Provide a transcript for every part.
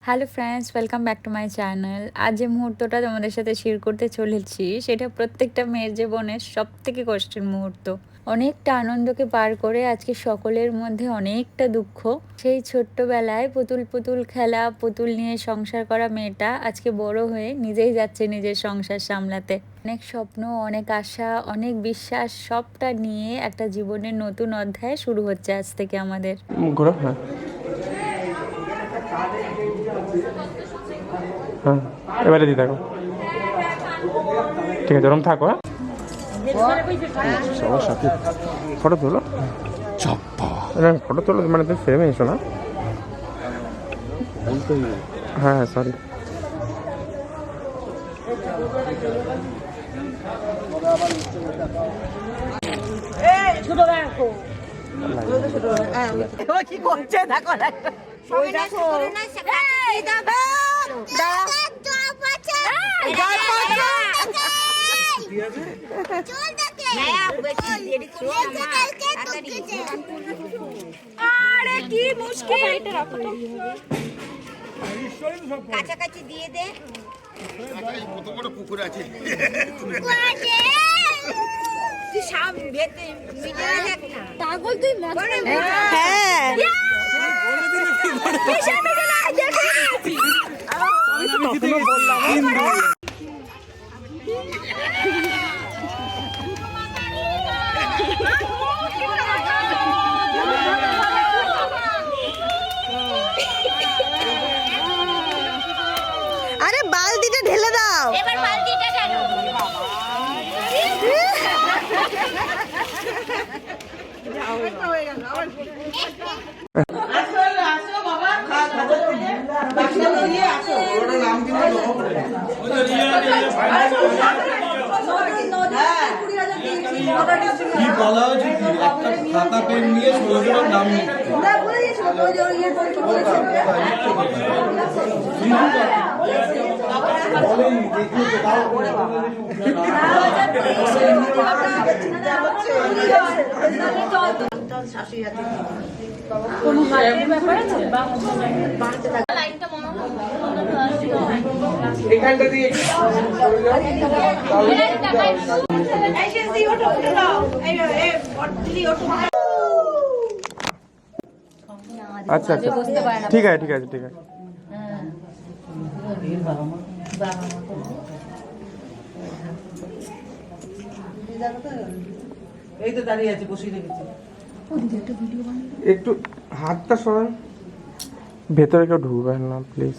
Hello friends, welcome back to my channel. আজ যে মুহূর্তটা তোমাদের সাথে শেয়ার করতে চলেছি সেটা প্রত্যেকটা মেয়ের জীবনের সবথেকে কষ্টের মুহূর্ত। অনেকটা আনন্দকে পার করে আজকে সকলের মধ্যে অনেকটা দুঃখ। সেই ছোট্টবেলায় পুতুল পুতুল খেলা, পুতুল নিয়ে সংসার করা মেয়েটা আজকে বড় হয়ে নিজেই যাচ্ছে নিজের সংসার সামলাতে। অনেক স্বপ্ন, অনেক আশা, অনেক বিশ্বাস সবটা নিয়ে একটা জীবনের নতুন অধ্যায় শুরু হচ্ছে আজ থেকে আমাদের। হ্যাঁ, এবারে দিয়ে থাকো। ঠিক আছে, ওরকম থাকো। সবার সাথে ফটো তোলো। ফটো তোলো মানে তুমি ফ্রেমে এসো না। হ্যাঁ সরি। কি করছে দেখো আরে কি মুশকিল, কাছাকাছি দিয়ে দে। কত বড় পুকুর আছে তুই সামনে ভেতে ভিতরে দেখ না পাগল তুই মজা। হ্যাঁ আমি তো তখনও বললাম আরে বালতিটা ঢেলে দাও। এবার বালতিটা ঢালো। আসো বাবা, বাক্সটা নিয়ে আসো। ওটা নাম দিন দাও। কি বলা হয়েছে কি একটা খাতা পেন নিয়ে 16 জনের নাম লিখতে। এখানটা দিয়ে আচ্ছা আচ্ছা ঠিক আছে ঠিক আছে ঠিক আছে। এই তো দাঁড়িয়ে আছে, বসিয়ে রেখেছি। একটু হাতটা সরান, ভেতরে কেউ ঢুকবেন না প্লিজ।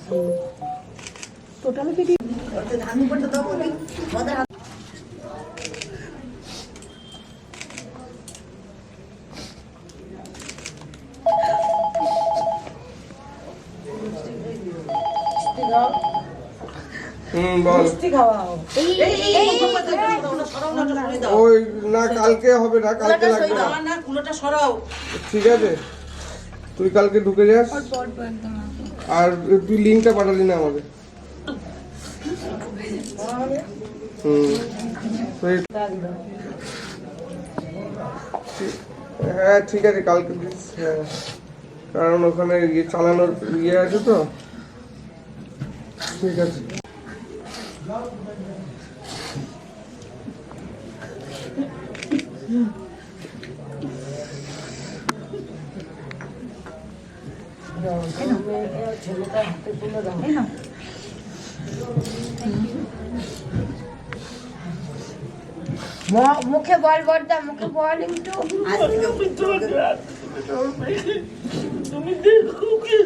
ওই না কালকে হবে না, কালকে লাগবে না, কুলোটা সরাও। ঠিক আছে, তুই কালকে ঢুকে যাস। আর তুই লিঙ্কটা পাঠালি না আমাকে। হ্যাঁ ঠিক আছে কালকে দিস। হ্যাঁ, কারণ ওখানে ইয়ে চালানোর ইয়ে আছে তো। ঠিক আছে। মুখে বল বড়দা, মুখে বল একটু। তুমি দেখো কি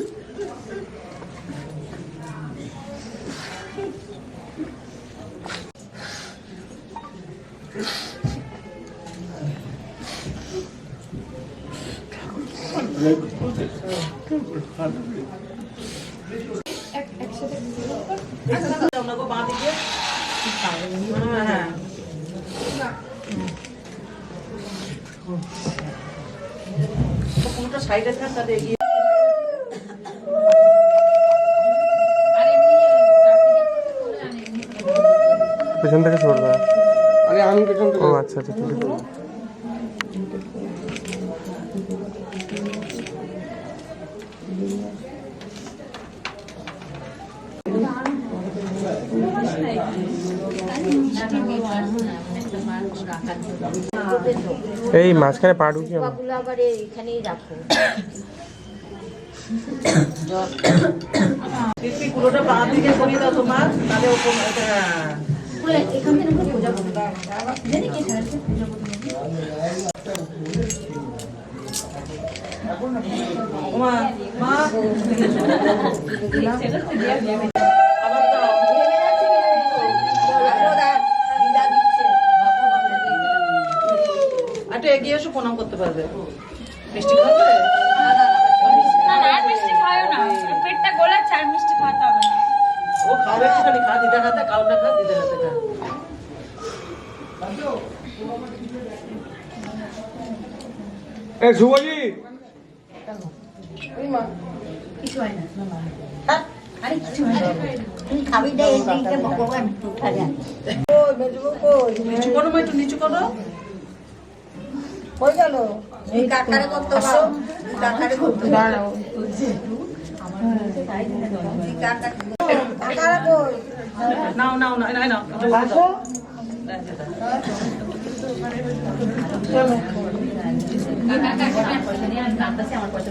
সাইডে থাক তাহলে এগিয়ে। পেছন থেকে সরবে। আরে আমি পেছন থেকে। ও আচ্ছা আচ্ছা ঠিক আছে। এই মাঝখানে পা ঢুকিয়ে নাও। গুলো আবার এখানেই রাখো। পুরোটা পা দিকে করি দাও তোমার, তাহলে ওরকম এখান থেকে পূজা করতে জানি কি ছাড়ছে পূজা করতে মা মা আবার দাও। একটু এগিয়ে এসো, প্রণাম করতে পারবে। মিষ্টি খাবে? না না আর মিষ্টি খাও না, পেটটা গোলাচ্ছে, আর মিষ্টি খাওয়াতে হবে না। ও খাবে একটুখানি, খা দিদার হাতে, কাউ না খা দিদার হাতে খা। শুভজি কিছু হয় না। আরে কিছু হয় না, তুমি খাবি না, এই দিকে ভগবান উঠা যায়। নিচু করো মা, একটু নিচু করো। হয়ে গেল। এই কাকারে করতে পারো, কাকারে করতে পারো। কাকারে কই? নাও নাও নাও নাও নাও। আসো।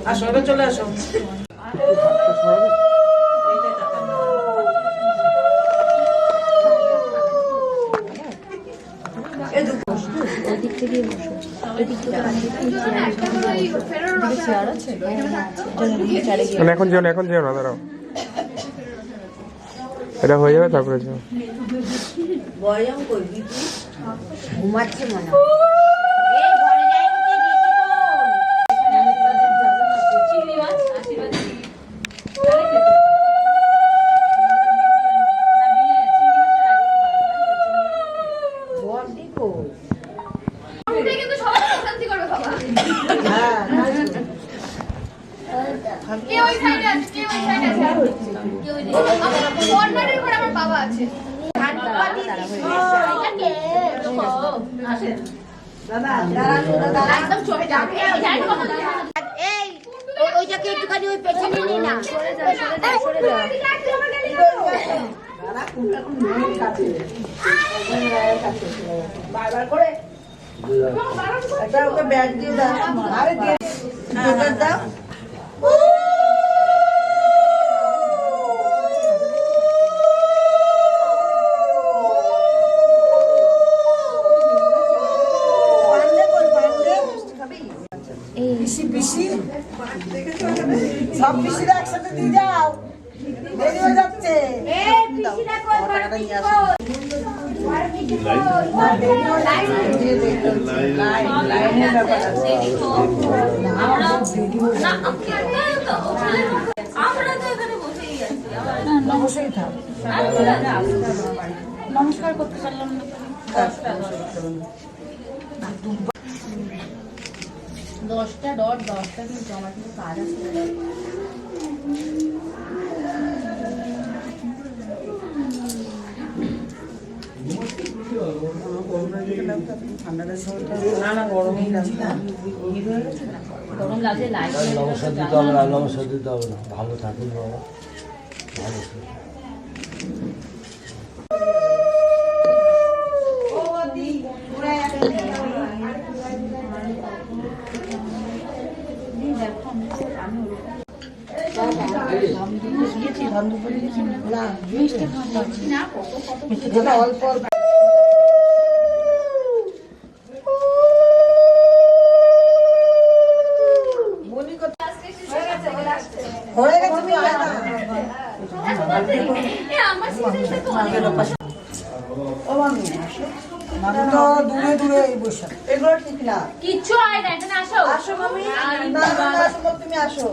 আসো, এবার চলে আসো। মানে এখন যেও না, এখন যেও না, দাঁড়াও, এটা হয়ে যাবে তারপরে যেও। বয়ম করবি তুই? ঘুমাচ্ছে মনে হয়। এই ঘরে যাইনি তো, বড়দি কই? কিন্তু সবাই শান্তি করবে বাবা। কে ওই সাইডে আছে, কে ওই সাইডে আছে? কে ওই দিকে? কর্নারের ঘরে আমার বাবা আছে। একদম চলে যাবে। এই ওইটাকে একটুখানি ওই পেছনে নিয়ে না। সরে যা, সরে যা, সরে যা। বারবার করে এটা ওকে ব্যাগ দিয়ে দাও। আরে দিয়ে দাও। সব পিসিরা একসাথে দিয়ে যাও, দেরি হয়ে যাচ্ছে। নমস্কার করতে পারলাম না। 10টা ডট 10টা কিন্তু আমার কিন্তু কাজ আছে। না না, গরমই লাগছে। গরম লাগছে, লাইট নমস্কার দিতে হবে না, নমস্কার দিতে হবে না, ভালো থাকুন বাবা, ভালো থাকুন। অল্প অল্প হয়ে গেছে, তুমি আয় না। আমার সিস্টেমটা তো অনেক ও মামি, মামি তো দূরে দূরে এই বসে, এগুলো ঠিক না। কিচ্ছু হয় না, এখানে আসো। আসো মামি, না তুমি আসো, তুমি আসো।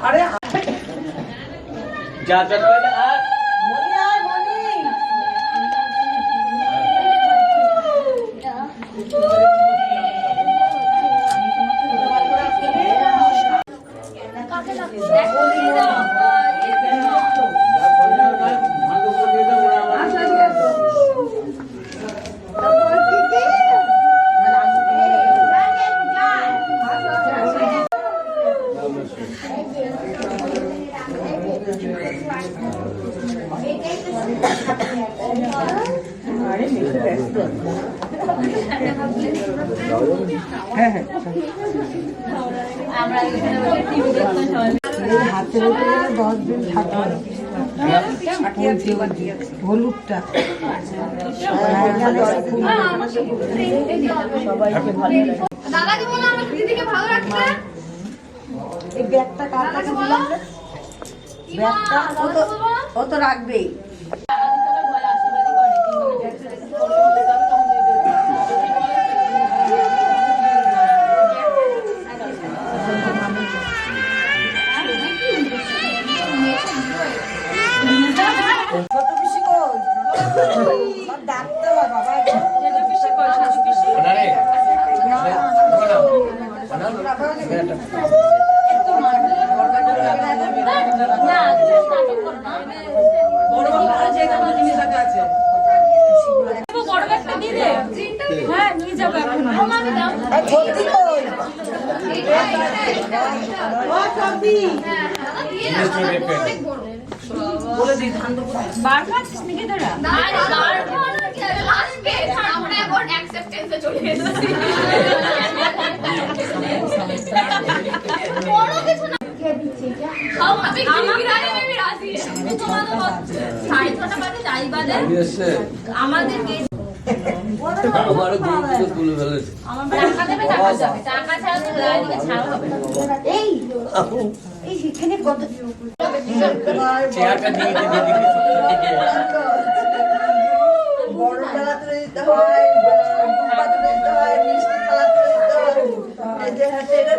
আরে যা যা মনি আয়, মনি। আমরা এখানে বসে টিভি দেখতাম সবাই। এই হাতের উপরে 10 দিন থাকে হলুদটা দাদাকে বলো আমার দিদিকে ভালো রাখতে। এই ব্যাগটা কার কাছে দিলাম রে? ব্যাগটা ও তো রাখবেই। ছোট পিসি কই? সব ডাকতে হয় বাবা। হ্যাঁ নিয়ে যাবো এখন। এই সত্যি কই? ও সত্যি। বার খাচ্ছিস নাকি তোরা? আমরা এখন অ্যাকসেপ্টেন্সে চলে এসেছি। বড় কিছু না খাও আমি বিরিয়ানি में भी राजी है তোমাদের 6:30 বাজে যাই বাজে আমাদের আমার দুটো তুলে ফেলেছে। টাকা দেবে টাকা যাবে টাকা ছাড়া তো এদিকে ছাড়া হবে না এই এই সেখানে কত চেয়ারটা দিয়ে দিয়ে দিয়ে বড় বেলাতে দিতে হয়, বাড়িতে দিতে হয়, মিষ্টি খেলাতে দিতে হয়। এই যে হাতে এটা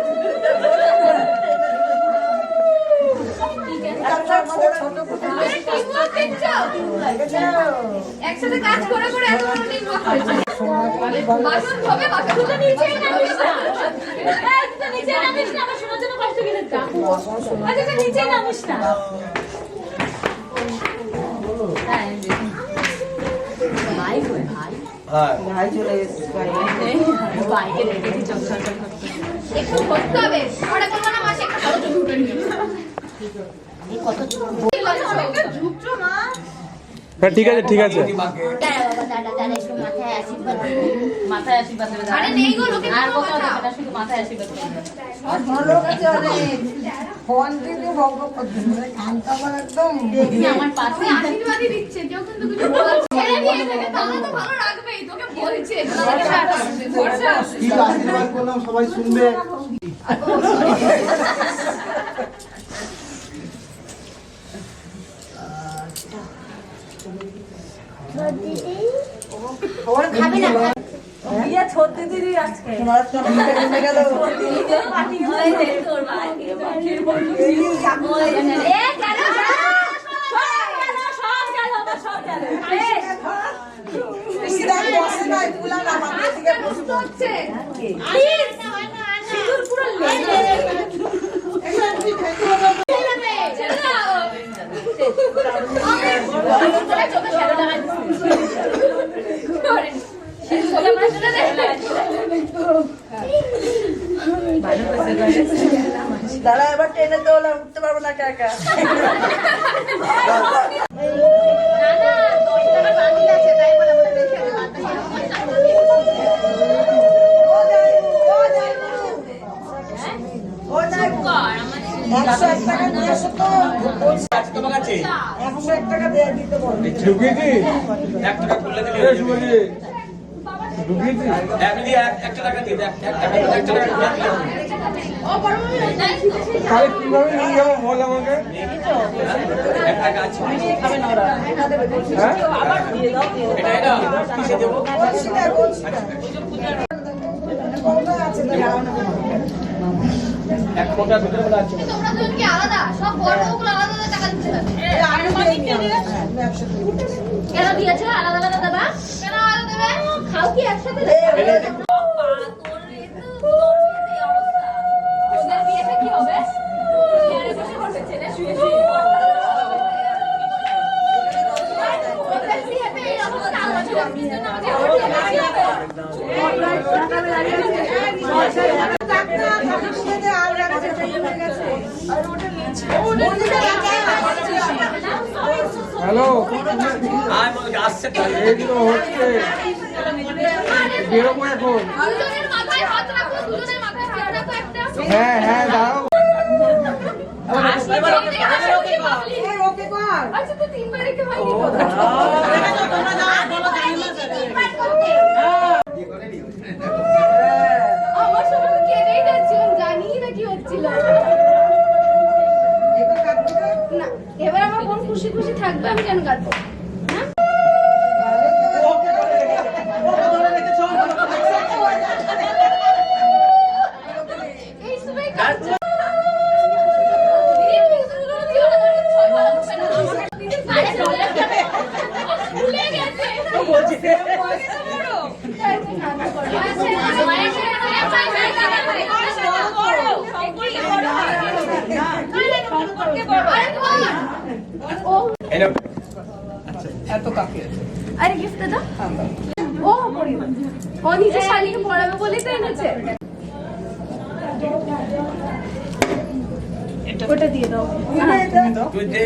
একসাথে কাজ করে করে এত বড় টিম ওয়ার্ক হয়েছে বাসন হবে বাসন তো নিচে নামিস না তুই নিচে নামিস না আমার শোনার জন্য কষ্ট কি দিতা আচ্ছা নিচে নামিস না হ্যাঁ ভাই চলে এসেছে বাইকে রেখেছি চোখ ছলছল করতে। একটু করতে হবে ওটা করবো না মাসে একটা ভালো ছবি উঠে নিয়ে ঝুঁকছো না হ্যাঁ ঠিক আছে ঠিক আছে। মাথায় আশীর্বাদ দেবে দাদা। আরে নেই গো লোকে আর কোথাও দেবে না, শুধু মাথায় আশীর্বাদ দেবে। ভালো কাছে অনেক ফোন দিয়ে বকবক করতে কান কাবার একদম দেখি আমার পাশে তুমি আশীর্বাদই দিচ্ছে কেউ কিন্তু কিছু বলছে ছেড়ে দিয়ে থেকে তাহলে তো ভালো রাখবেই তোকে বলছে আশীর্বাদ করলাম সবাই শুনবে। ওর খাবে না বিয়ে ছোট্ট দিদি আজকে তোমার তো নেমে গেল পার্টি হয়েছে তোর ভাই এ কেন সব গেল সিধা বসে নাই তুলা না মাথার দিকে বসে হচ্ছে সিঁদুর পুরো লেগে ছেড়ে দাও চোখে শ্যাডো লাগাই দাঁড়া এবার টেনে তো ওলা উঠতে পারবো না একা ও যাই 101 টাকা দিয়ে আসো তো তোমার কাছে 101 টাকা দিয়ে দিতে বলবো ঢুকিয়েছি 1 টাকা খুললে দিলে এ শুভজি ঢুকিয়েছি। আপনি 1 টাকা দিয়ে 1 টাকা তাহলে কিভাবে নিয়ে যাবো বল আমাকে। 1 টাকা আছে হ্যাঁ এটা এটা কিসে দেবো এক ফোঁটা ভিতরে বলা আছে তোমরা দুজন কি আলাদা সব বড় বড়গুলো আলাদা আলাদা টাকা দিতে হবে কেন দিয়েছো আলাদা আলাদা দেবা কেন আলাদা দেবে খাও কি একসাথে ওদের বিয়েতে কি হবে চেয়ারে বসে করবে ছেলে শুয়ে শুয়ে ওদের বিয়েতে এই অবস্থা আলাদা ছিল আমাদের হ্যালো আসছে এই তো হচ্ছে বেরোবো এখন দুজনের মাথায় হাত রাখো, দুজনের মাথায় হাত রাখো একটা। হ্যাঁ হ্যাঁ দাঁড়াও ওকে কর আচ্ছা তো তিনবার রেখে হয়নি তো? আমার সময় তো কেটেই যাচ্ছিল, জানিই না কি হচ্ছিল। না, এবার আমার বোন খুশি খুশি থাকবে, আমি কেন কাঁদবো? হ্যাঁ? এই সময় কাঁদছে। দিদি, তুমি তো দুটো দিও না, তোমাকে ছয় ভালো করবে না। দিদি, আরে চলে যাবে। ভুলে গেছে। বড়। তাই তো কান্না করে। আরে গিফট দাও। ও পরিবার ও নিজে শালিকে পড়াবে বলেই তো এনেছে। ওটা দিয়ে দাও। তুই দে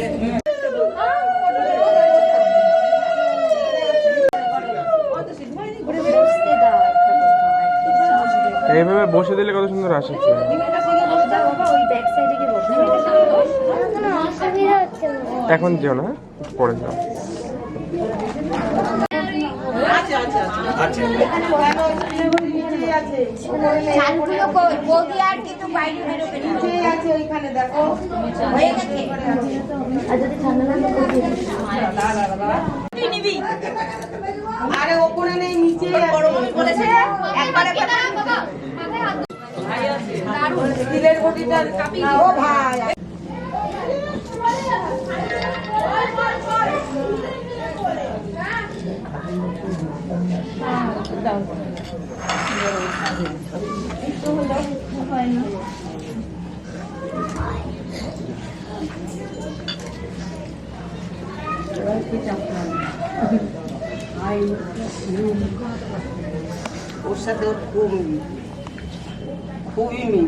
এইভাবে বসে দিলে কত সুন্দর আসে। এখন যেও না, পরে যাও। চালগুলো কই? বৌদি আর কিন্তু বাইরে বেরোবে না। আছে ওইখানে দেখো হয়ে গেছে। আরে ওপরে নেই নিচে বলেছে একবারে বাবা মাথায় হাত দাও। স্টিলের বটিটা ও ভাই ওর সাথে ওর খুবই মিল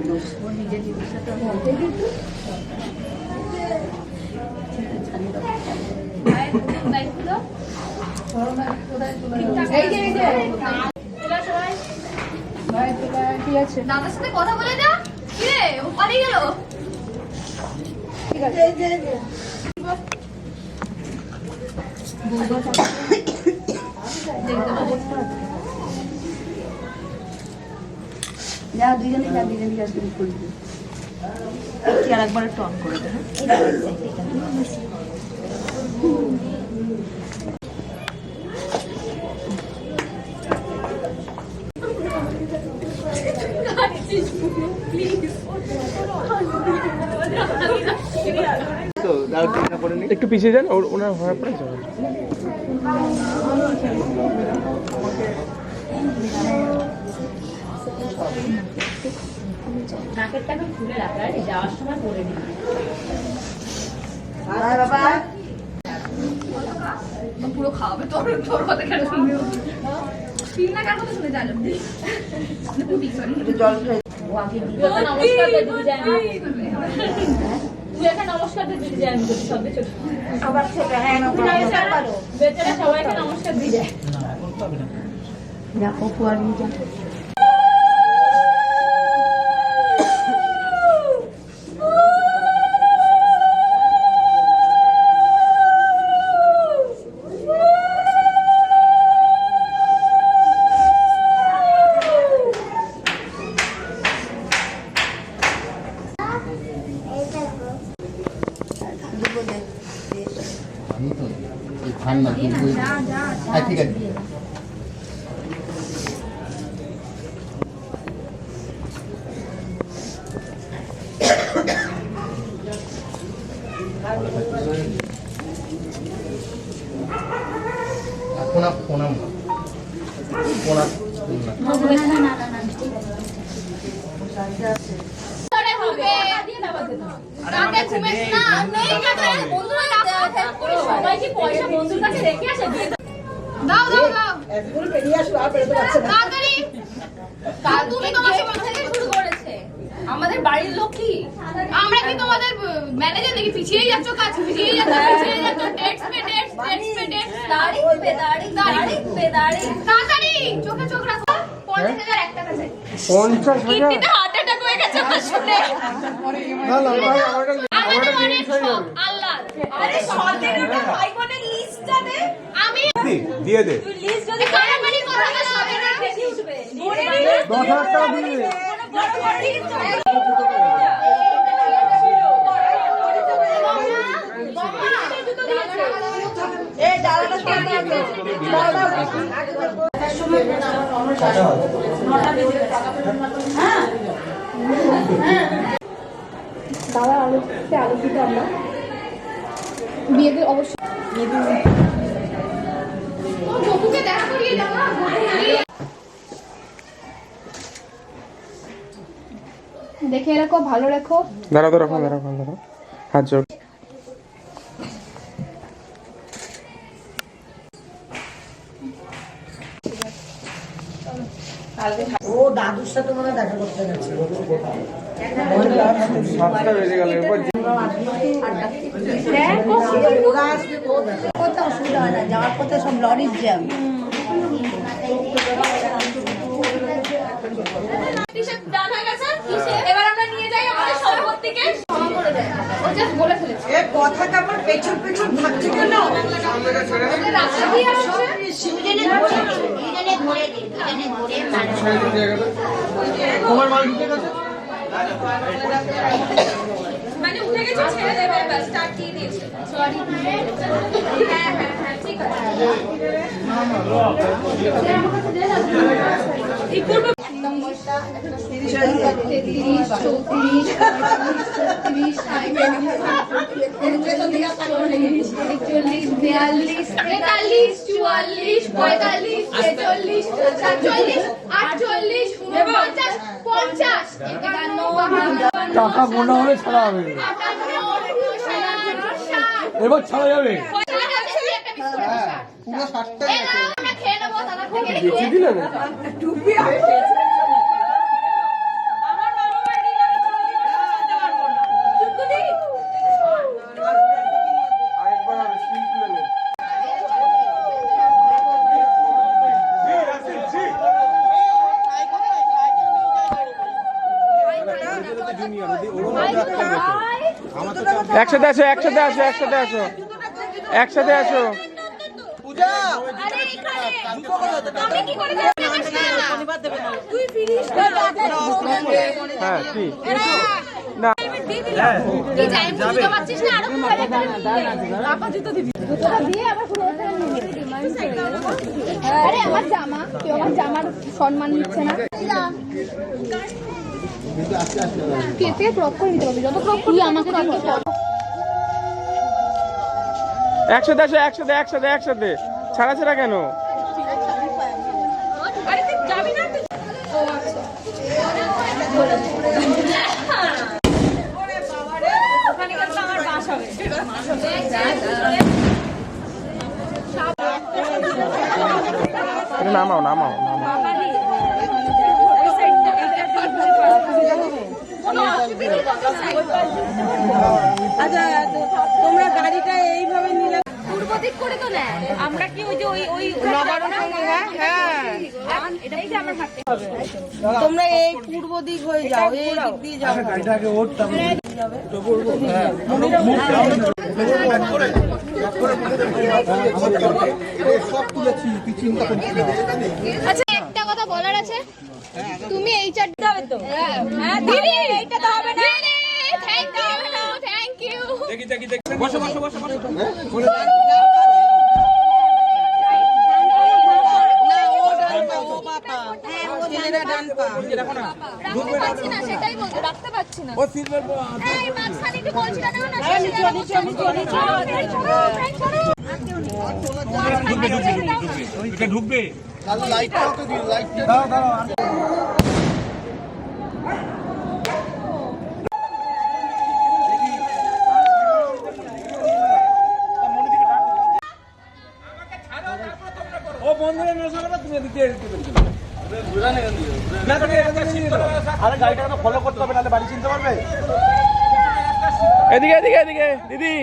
দাদার সাথে কথা বলে যা। কি রে ও পালিয়ে গেল। যা দুজনে যা শুরু করবি। কি আর একবার একটু অন করে দে। একটু পিছিয়ে যান, ওনার হওয়ার পরে যাবেন। বাবা পুরো খাওয়াবে তোর তোর কথা কেন শুনবে? তিন না কার কথা শুনে জানো পুটি সরি জল খাই নমস্কার দে দিদি জানি তুই একটা নমস্কার দে দিদি জানি সবে ছোট সবার ছোট হ্যাঁ নমস্কার করো। বেচারা সবাইকে নমস্কার দিয়ে যায়। দেখো ফুয়ার নিয়ে ঠিক আছে প্রণাম দাও দাও দাও তাড়াতাড়ি তুমি তোমার সময় থেকে শুরু করেছে আমাদের বাড়ির লোক কি আমরা কি তোমাদের ম্যানেজার নাকি পিছিয়ে যাচ্ছ কাজ পিছিয়ে যাচ্ছ ডেটস পেদাড়ি দাড়ি পেদাড়ি তাড়াতাড়ি চোখে চোখ রাখো 50,000 একটা কাছে 50,000 কিডনিতে হার্ট অ্যাটাক হয়ে গেছে আমার শুনে না না ভাই আমারটা আমাদের মনে সব আল্লাহ আরে শর্টের ওটা ভাই বোনের লিস্টটা দে আমি দিয়ে দে তুই লিস্ট যদি কারামানি কথা না সবে রেখে উঠবে 10,000 টাকা দিয়ে দে এই ডালাটা দাদা আলোচিত আমরা বিয়েতে অবশ্যই বকুকে দেখা করিয়ে দাও না দেখে রাখো ভালো রাখো দাঁড়াও হাত জোর ও দাদুর সাথে মনে হয় দেখা করতে গেছে 7টা বেজে গেল এরপর ওরা আসবে কোথাও অসুবিধা হয় না যাওয়ার পথে সব লরির জ্যাম টিশার্ট ডান হয়ে গেছে এবার আমরা নিয়ে যাই আমাদের সম্পত্তিকে ক্ষমা করে দেয় ও জাস্ট বলে ফেলেছে এ কথাটা আমার পেছন পেছন ভাবছে কেন ওদের রাস্তা দিয়ে আসছে তোমার মাল ঢুকে গেছে মানে উঠে গেছে ছেড়ে দেবে ব্যাস স্টার্ট দিয়ে দিয়েছে সরি হ্যাঁ ঠিক আছে এই পূর্ব নম্বরটা 33 34 টাকা গোনা হলে ছাড়া হবে এবার ছাড়া যাবে পুরো 7টা খেয়ে নেবো দাদা থেকে বেঁচে দিলেন টুপি আমার বাবা মা ডিনারে চলে দিতে পারবো না চুপ দি আরেকবার আর স্টিল তুলে নেন একসাথে আসো পূজা আরে এখানে আমি কি করে দেব তুই ফিনিশ হ্যাঁ কি কি যাই বুঝতে পারছিস না আরো আপা জুতো দিবি জুতোটা দিয়ে আবার পুরো আরে আমার জামা তুই আমার জামার সম্মান দিচ্ছে না কেটে ক্রপ করে নিতে পারবি যত ক্রপ করবি আমাকে একসাথে ছাড়া কেন আরে তুই যাবি না ও আচ্ছা ওখানে গেলে আমার বাস হবে নামাও আচ্ছা তোমরা গাড়িটা এইভাবে নিলে পূর্ব দিক করে তো নেয় আমরা কি ওই যে ওই এটাই যে আমার হাতে তোমরা এই পূর্ব দিক হয়ে যাও এই দিক দিয়ে যাও গাড়িটাকে ওঠটা সব তুলেছি তুই চিন্তা করছিস না আচ্ছা একটা কথা বলার আছে তুমি এই চারটা হবে তো হ্যাঁ দিদি এইটা তো হবে না থ্যাংক ইউ দেখি বসো রাখতে পারছি না সেটাই বলছি রাখতে পারছি না এই মাঝখানে একটু বলছি না ঢুকবে লাইটটাও তো দিন লাইটটা আরে গাড়িটাকে ফলো করতে হবে নাহলে বাড়ি চিনতে পারবে এদিকে দিদি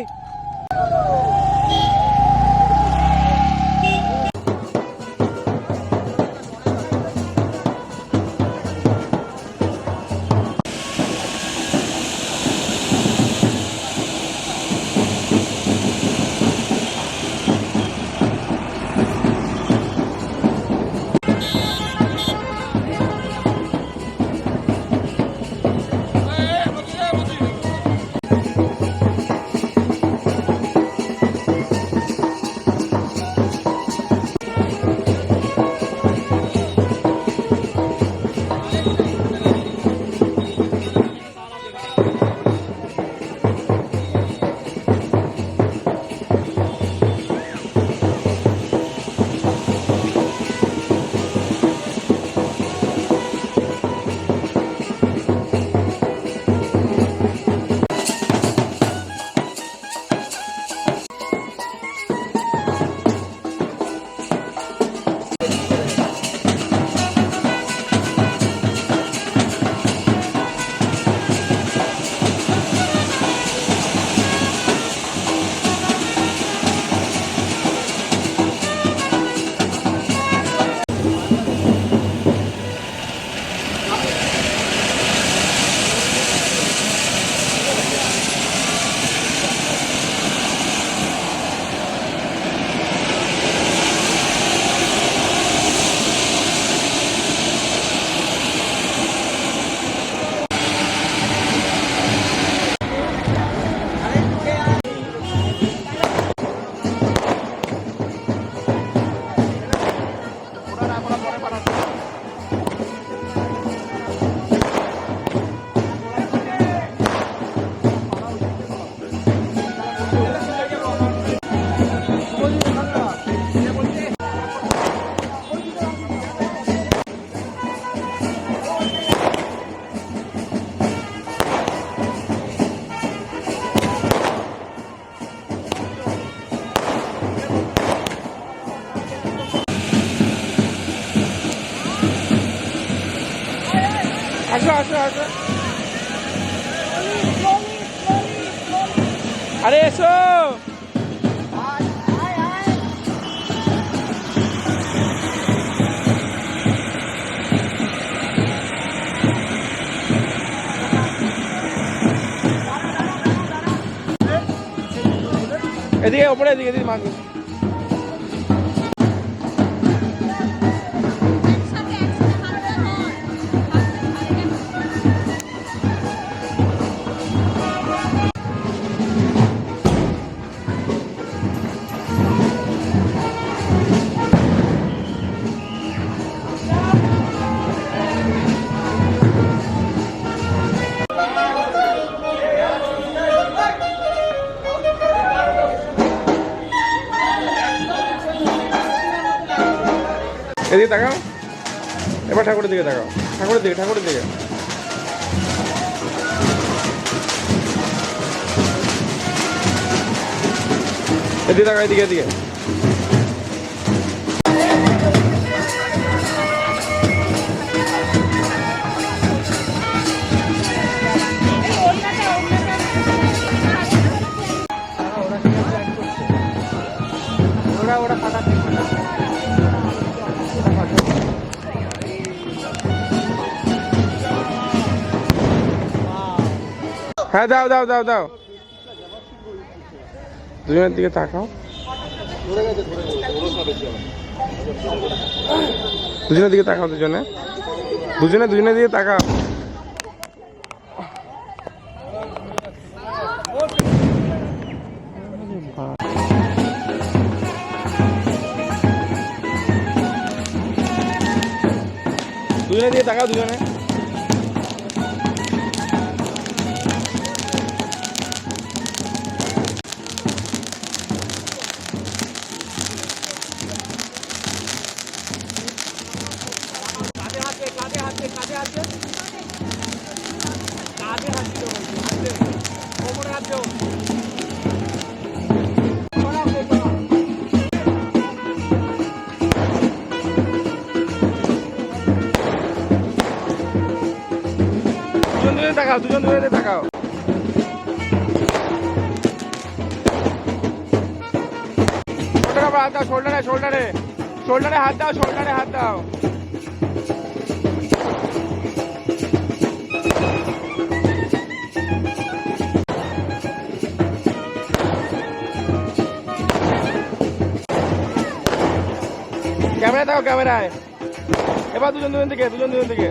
আসো আসো। আরে এসো। এদিকে ওপরে এদিকে এদিকে মাছ। এদিকে তাকাও, এবার ঠাকুরের দিকে তাকাও, ঠাকুরের দিকে, ঠাকুরের দিকে। এদিকে তাকাও, এদিকে এদিকে। ওরা ফাটাচ্ছে। হ্যাঁ দাও দাও দাও দাও, দুজনের দিকে তাকাও, দুজনের দিকে তাকাও, দুজনে দুজনে দুজনের দিকে তাকাও। দুজনের দিকে তাকাও, দুজনে। দুজন তাকাও, দুজন দুজনে তাকাও। হাত দাও, শোল্ডারে শোল্ডারে শোল্ডারে হাত দাও, শোল্ডারে হাত দাও। ক্যামেরা দাও, ক্যামেরায়। এবার দুজন দুজন থেকে, দুজন দুজন থেকে।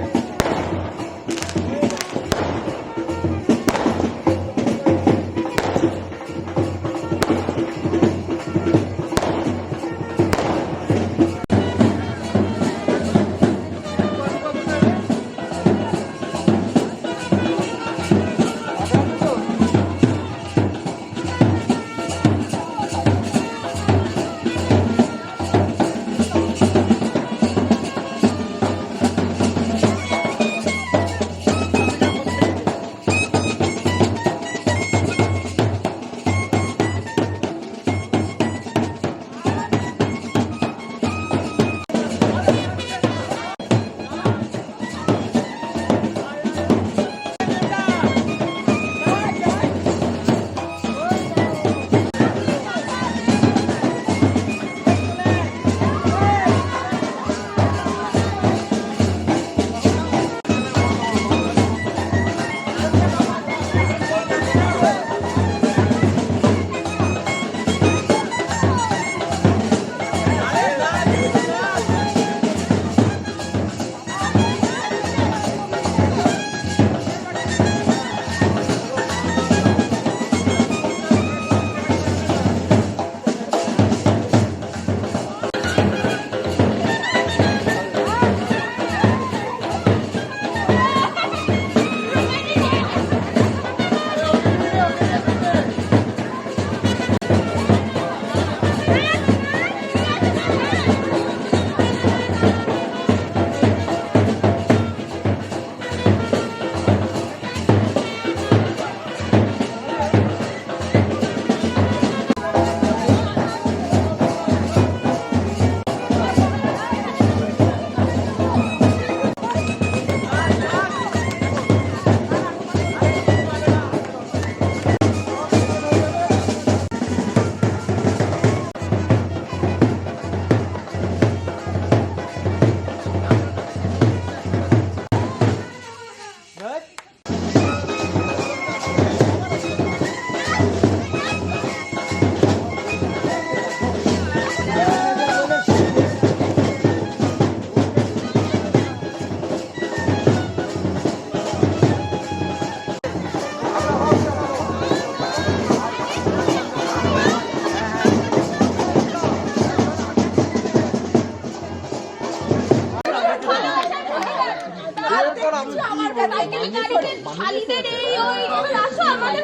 সাইকেলে গাড়িতে খালিদের এই ওই এবার আসো আমাদের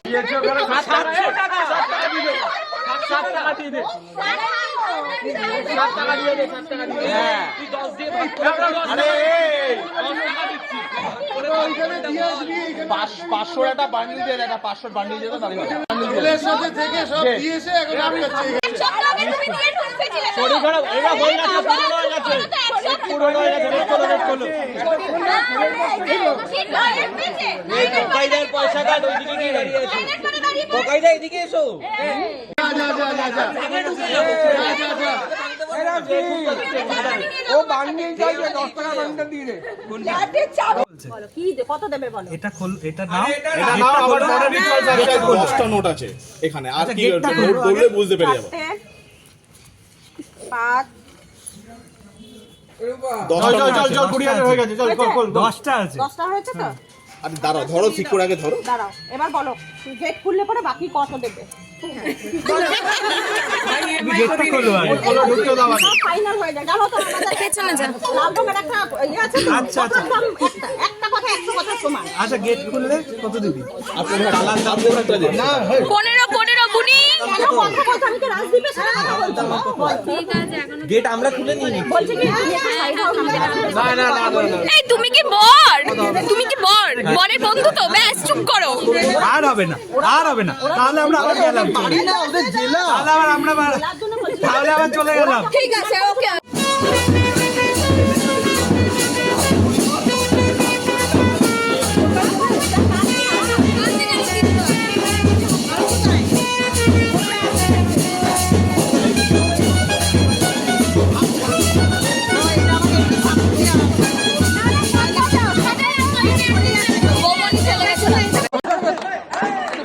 ও বান্ডিল চাইছে 10 টাকা বান্ডিল দিয়ে দে। এটা খোল, এটা নাও, এটা নাও, আবার পরে রিচুয়াল সাবস্ক্রাইব করো। 10টা নোট আছে এখানে আর কি নোট বললে বুঝতে পেরে যাবে। চল 20,000 হয়ে গেছে, চল কল 10টা আছে। আরে দাঁড়াও, ধরো ঠিক করে আগে ধরো। এবার বলো গেট খুললে পরে বাকি কত দেবে? তুমি গেটটা খোলো আগে। ঢুকতে দাও আগে। ফাইনাল হয়ে যায়। জানো তো আমাদের পেছনে যা লাল রঙের একটা ইয়ে আছে তো? আচ্ছা, আচ্ছা। কত দাম? একটা কথা 100 কথা সমান। আচ্ছা, গেট খুললে কত দিবি? আপনার কালার দাম দেবেনটা দিন। না 15 বুনি কেন কথা বলছো? আমি তো রাজদীপের সাথে কথা বলছি। ঠিক আছে এখন গেট আমরা খুলে নিয়ে নিই। বলছি কি তুমি একটা সাইড হও আমাদের। এই তুমি কি বর বরের বন্ধু তো ব্যাস চুপ করো আর হবে না, আর হবে না। তাহলে আমরা আবার গেলাম। তাহলে আবার আমরা তাহলে আবার চলে গেলাম। ঠিক আছে ওকে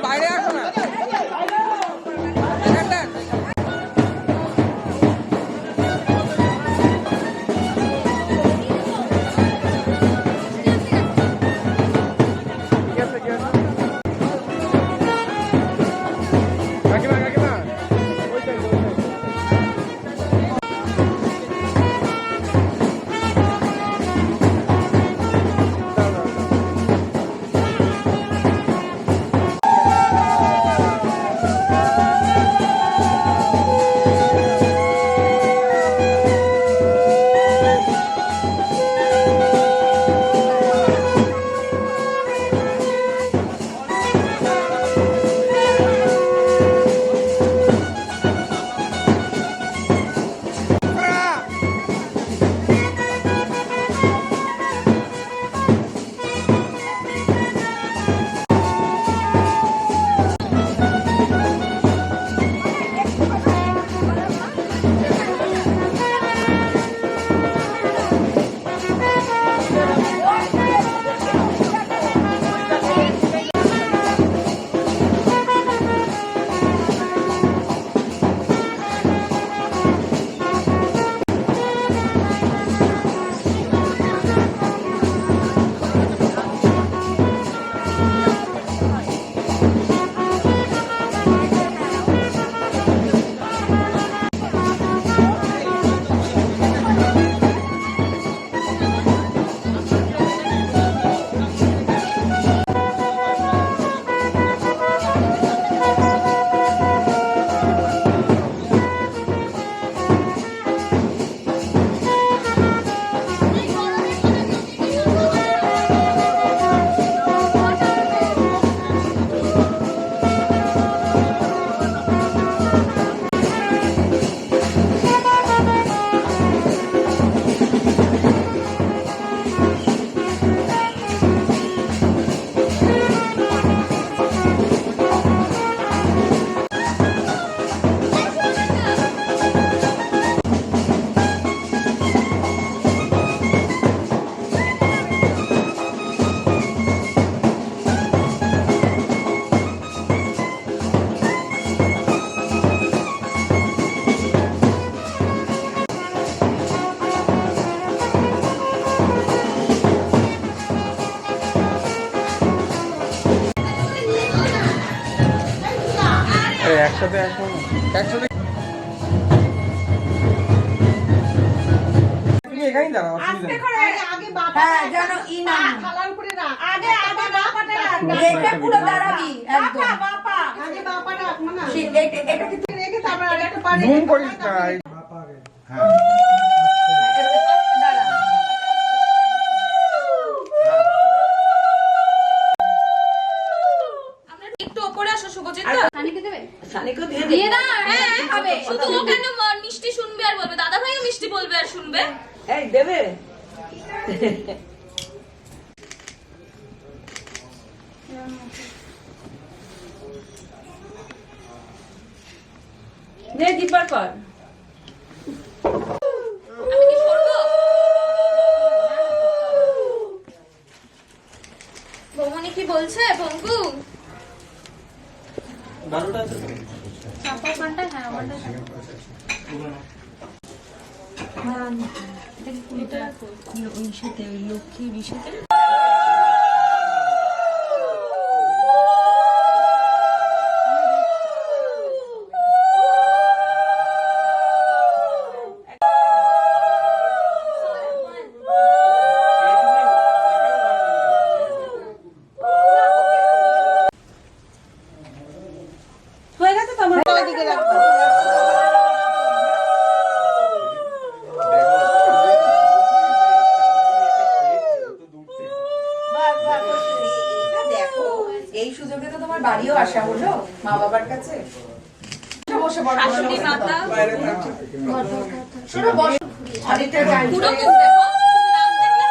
বাইরে আসো না। একসাথে একসাথে তুমি এখানেই দাঁড়াও, অসুবিধা নেই। হ্যাঁ যেন ই না আগে বাপাটা রাখ রেখে পুরো দাঁড়াবি একদম এটা কিন্তু রেখে তারপর আরেকটা পারে ধুম করিস না। একটু উপরে আসো শুভজিৎ। সানিকে দেবে? সানিকে দিয়ে দাও। হ্যাঁ হবে। শুধু ও কেন মিষ্টি শুনবে আর বলবে, দাদা ভাইও মিষ্টি বলবে আর শুনবে। এই দেবে নে জিপার কর আমি কি করবো? বৌমনি কি বলছে পঙ্কু? হয়ে গেছে তোমার দিকে রাখো দেখো এই সুযোগে তো তোমার বাড়িও আসা হলো মা বাবার কাছে বসে বড় শাশুড়ি মাতা শোনো বসো অনেকটা জানি পুরো মুখ দেখো, শুধু নাক দেখলে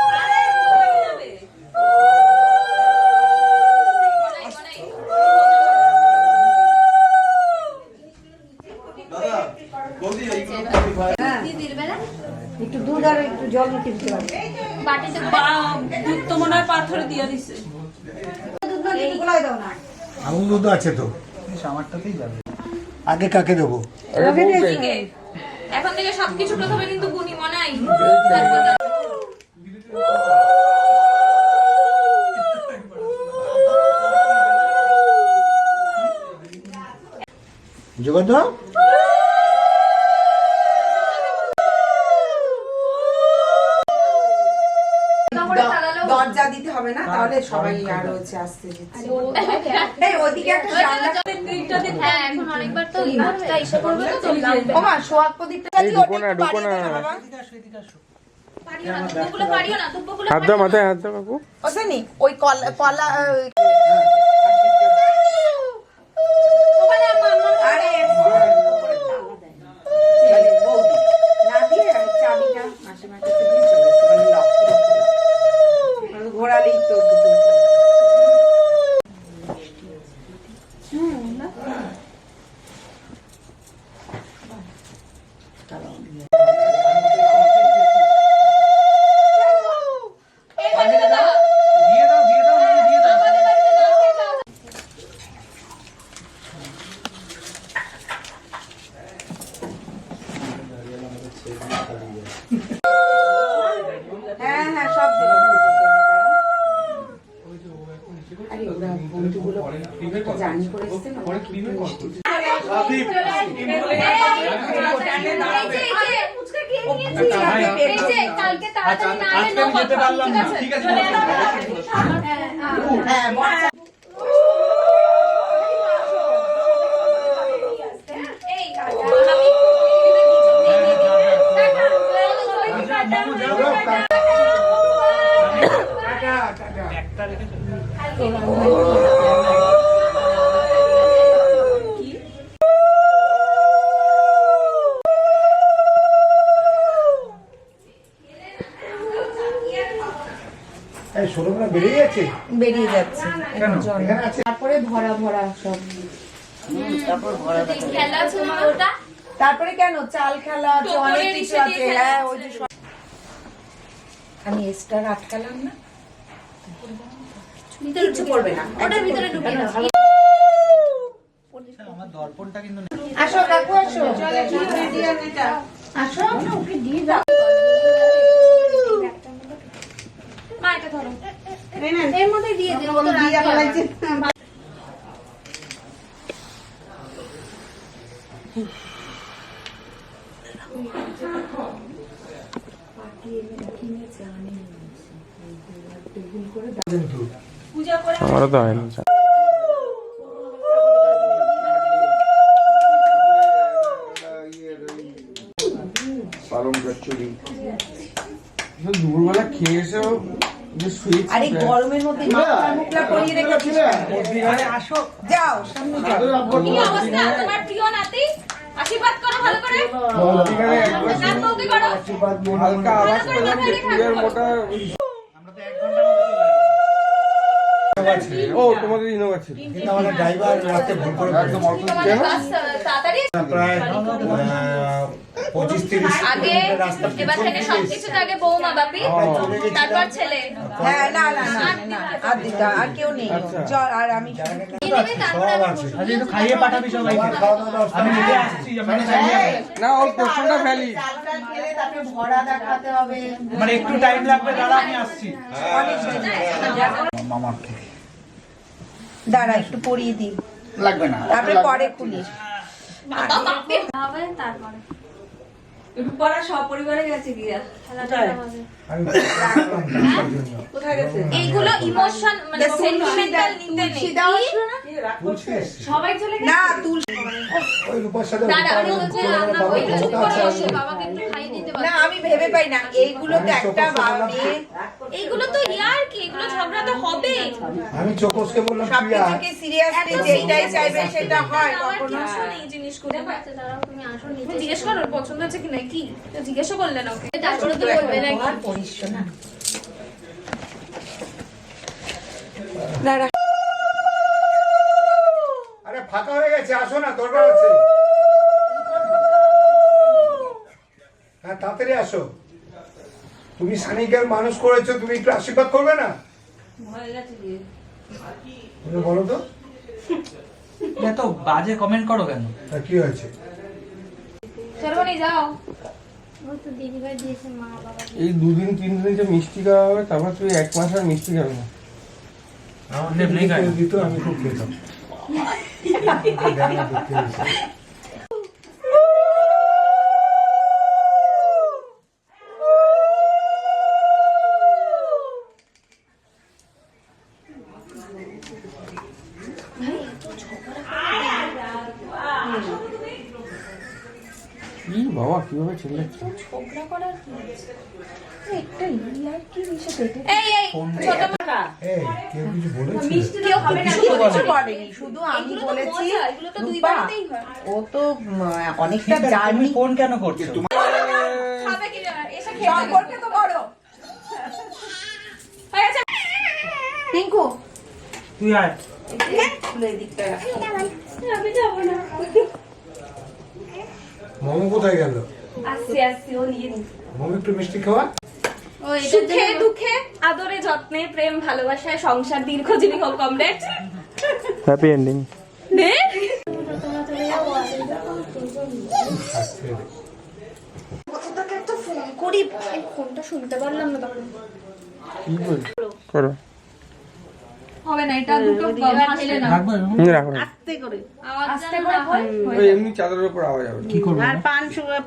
হয়ে যাবে। বলাই, বলাই। দিদির বেলা একটু দুধ আর একটু জল দিতে দিতে হবে। বাটিতে দুধ তো মনে হয় পাথর দিয়ে দিছে দুধ না দিতে গোলায় দাও না। আমুল দুধ আছে তো, আমারটাতেই যাবে। আগে কাকে দেবো? থেকে এখন থেকে সবকিছু প্রথমে কিন্তু গুনি মনে আই। যোগান্ত দরজা দিতে হবে না তাহলে সবাই আর হচ্ছে আসতে যেতে এই ওইদিকে একটা জানলা হ্যাঁ এখন অনেকবার তো ভাতটা এসে করবে তো ওমা সোয়াগ প্রদীপটা এই ঢুকো না, ঢুকো না। পারিও না, দুপুগুলো পারিও না, দুপুগুলো হাত দাও মাথায়, হাত দাও কাকু। ওসেনি ওই কলা আরে বৌদি না দিয়ে চাবিটা মাসিমার কাছে দিয়ে চলে এসে বলে লক ঘোরালেই তো দিয়ে দাও, দিয়ে দাও, মানে দিয়ে দাও। হ্যাঁ হ্যাঁ সব দেবো আরে ওরা বন্ধুগুলো জানি করে এসছে না কালকে তাড়াতাড়ি না এলে নো যেতে পারলাম না। ঠিক আছে, হ্যাঁ বাচ্চা এই একটা রেখে চলে। এই ষোলোটা বেরিয়ে যাচ্ছে। বেরিয়ে যাচ্ছে তারপরে ভরা ভরা সব খেলা আছে না ওটা তারপরে কেন চাল খেলা আছে অনেক কিছু আছে হ্যাঁ ওই যে আমি এক্সট্রা আটকালাম না কিছু করবে না ওটার ভিতরে ঢুকিয়ে দাও। আমার দর্পণটা কিন্তু আসো কাকু আসো আসো ওকে দিয়ে দাও মা এটা ধরো এর মধ্যে দিয়ে দিন, ও তো রাখবে। আমারও তো হয়নি। পালং কচুরি দুপুরবেলা খেয়ে এসেও যে সুইট আরে গরমের মধ্যে মাথা মুখলা করিয়ে রেখেছিস আসো যাও সামনে যাও কি অবস্থা তোমার প্রিয় নাতি আশীর্বাদ করো ভালো করে এখানে একবার নাম বলতে করো হালকা আওয়াজ পেলাম যে পুরের মোটা ও তোমাদের ইনোভা ছিল কিন্তু আমাদের ড্রাইভার রাতে ভুল করে একদম অল্প তোমাদের বাস তাড়াতাড়ি প্রায় 25-30 আগে এবার থেকে সবকিছুতে আগে বৌমা বাপি তারপর ছেলে হ্যাঁ না না না না আর দিদা আর কেউ নেই চল আর আমি খাইয়ে পাঠাবি সবাইকে আমি নিজে আসছি না ওর পোর্শনটা ভ্যালি চালটা খেলে তাকে ভরা দেখাতে হবে মানে একটু টাইম লাগবে, দাঁড়া আমি আসছি। দাঁড়া একটু পরিয়ে দিই লাগবে না, তারপরে পরে খুলিস হবে তারপরে রূপারা সপরিবারে গেছে গিয়া কোথায় গেছে এইগুলো ইমোশন মানে সেন্টিমেন্টাল নিতে নেই সবাই চলে গেছে না তুলসী ওই রূপার সাথে দাঁড়া আমি বলছি আমরা ওইটা চুপ করে বসে বাবাকে একটু খাইয়ে দিতে না পারি আমি ভেবে পাই না এইগুলো তো একটা মেয়ে এইগুলো তো ইয়ার কি এগুলো ঝগড়া তো হবে আমি চোখসকে বললাম সব প্রিয়া কিছুকে সিরিয়াসলি যেটাই চাইবে সেটা হয় আমার কখনো কিছু নেই জিনিসগুলো তুমি জিজ্ঞেস করো ওর পছন্দ হচ্ছে কি না কি তো জিজ্ঞাসা করলেন ওকে তারপরে তো বলবে না আর পড়িস না দাঁড়া আরে ফাঁকা হয়ে গেছে, আসো না, দরকার আছে। হ্যাঁ তাড়াতাড়ি আসো। তুমি সানিকে মানুষ করেছো, তুমি একটু আশীর্বাদ করবে না? তুমি বলো তো এত বাজে কমেন্ট করো কেন? তা কি হয়েছে? চলবনি যাও এই 2-3 দিন যে মিষ্টি খাওয়া হবে তারপর তুই 1 মাস আর মিষ্টি খাবি না। এমনি খাই না। দিত আমি খুব খেতাম। কি বাবা কিভাবে চিল্লাচ্ছে? ঝগড়া করার কি একটা ইয়ার কি বিষয় এই এই ছোট এই কেউ কিছু বলেছে? মিষ্টি কেউ হবে না কিছু বলেনি শুধু আমি এগুলো তো বলেছি মজা, এগুলো তো দুই রূপা, বাড়িতেই হয় ও তো অনেকটা জার্নি ফোন কেন করছো? খাবে কি এসে খেয়ে সম্পর্কে তো বড় হয়ে গেছে টিঙ্কু তুই আয়। খুলে দিকটা আমি যাবো না মোমো কোথায় গেল? আসছি ও নিয়ে নি মোমো একটু মিষ্টি খাওয়া। সুখে দুঃখে আদরে যত্নে প্রেম ভালোবাসায় সংসার দীর্ঘজীবী হোক কমরেড হ্যাপি এন্ডিং। নে তোকে একটা ফোন করি ফোনটা শুনতে পারলাম না তখন কি বল করো হবে না এটা দুটো ভাঙলে না রাখো রাখো। আস্তে করে আস্তে করে বল ওই এমনি চাদরের উপর আওয়াজ হবে। কি করবো? আর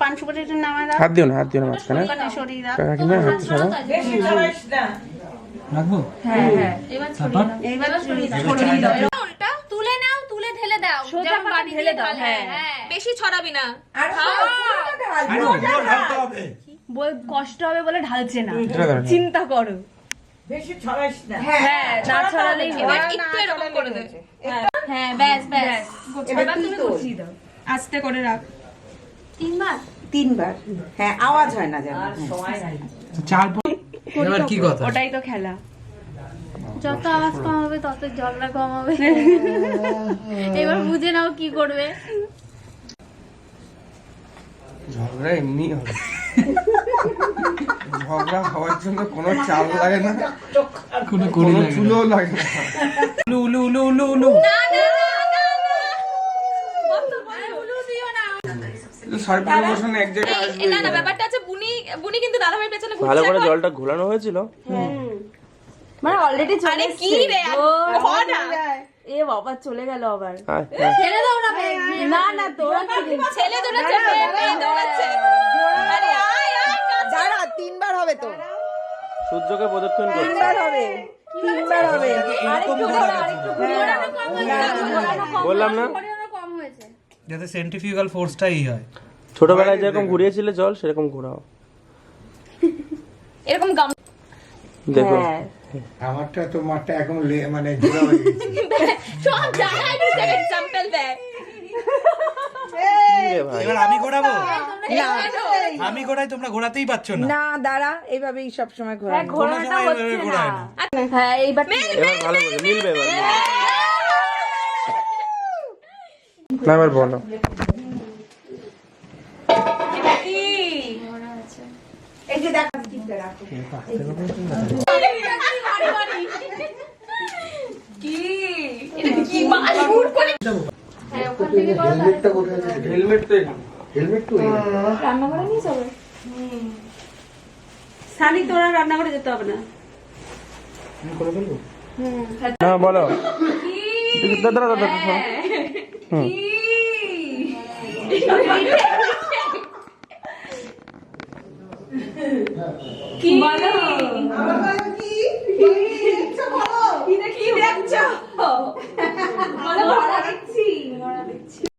পান সুপারিটা নামায় হাত দিও না মাঝখানে। শরীর কাকিমা হাত সরাও। রাখবো? হ্যাঁ হ্যাঁ এবার তারপর? এবার ছড়িয়ে দাও উল্টা তুলে নাও তুলে ঢেলে দাও যেমন বাড়ি ঢেলে দাও হ্যাঁ বেশি ছড়াবি না আর আরে ওগুলো ঢালতে হবে। কষ্ট হবে বলে ঢালছে না এটা ধরো। চিন্তা করো হ্যাঁ না ছড়ালেই এবার একটু এরকম করে দে হ্যাঁ ব্যাস ব্যাস এবার তুমি গুছিয়ে দাও আস্তে করে রাখ তিনবার 3 বার হ্যাঁ আওয়াজ হয় না যেন চার এবার কি কথা? ওটাই তো খেলা যত আওয়াজ কম হবে তত ঝগড়া কম হবে এবার বুঝে নাও কি করবে ঝগড়া এমনি হবে। ঝগড়া হওয়ার জন্য কোনো চাল লাগে না, কোনো কোনো চুলো লাগে না। উলু উলু উলু উলু উলু। সার্বিক ইমোশন এক জায়গায় আসবে। না না ব্যাপারটা আছে বুনি বুনি কিন্তু দাদাভাইয়ের পেছনে ভালো করে জলটা ঘোলানো হয়েছিল। মানে অলরেডি চলে আরে কি রে এ বাবা চলে গেল আবার আয়, আয়। ছেড়ে দাও না না না তোরা ছেলে দৌড়াচ্ছে মেয়ে দৌড়াচ্ছে আরে আয় আয় দাঁড়া 3 বার হবে সূর্যকে প্রদক্ষিণ করছে। তিনবার হবে, তিনবার হবে। বললাম না কম হয়েছে। যাতে সেন্ট্রিফিউগাল ফোর্সটাই হয়। ছোটবেলায় যেরকম ঘুরিয়েছিলে জল সেরকম ঘোরাও। এরকম গাম দেখো আমারটা তোমারটা এখন মানে জোড়া হয়ে গেছে। সব জায়গায় এক্সাম্পল দেয়। রে ভাই, এবার আমি ঘোরাবো, না, আমি ঘোরাই, তোমরা ঘোরাতেই পারছো না। না দাঁড়া, এইভাবেই সবসময় ঘোরা। কোনো সময় এভাবে ঘোরায় না। হ্যাঁ এইবার এবার ভালো করে মিলবে এবার। না এবার বলো। এই যে দেখো টিপটা রাখো। কি এটা কি মাশহুর করে হ্যাঁ ওখান থেকে করো। হেলমেটটা কোথায় আছে? হেলমেট তো হেলমেট তো রান্না করে নিয়ে যাবে। সানি তোরা রান্নাঘরে যেতে হবে না। হ্যাঁ বলো। দাদা দাদা দাদা কি বলো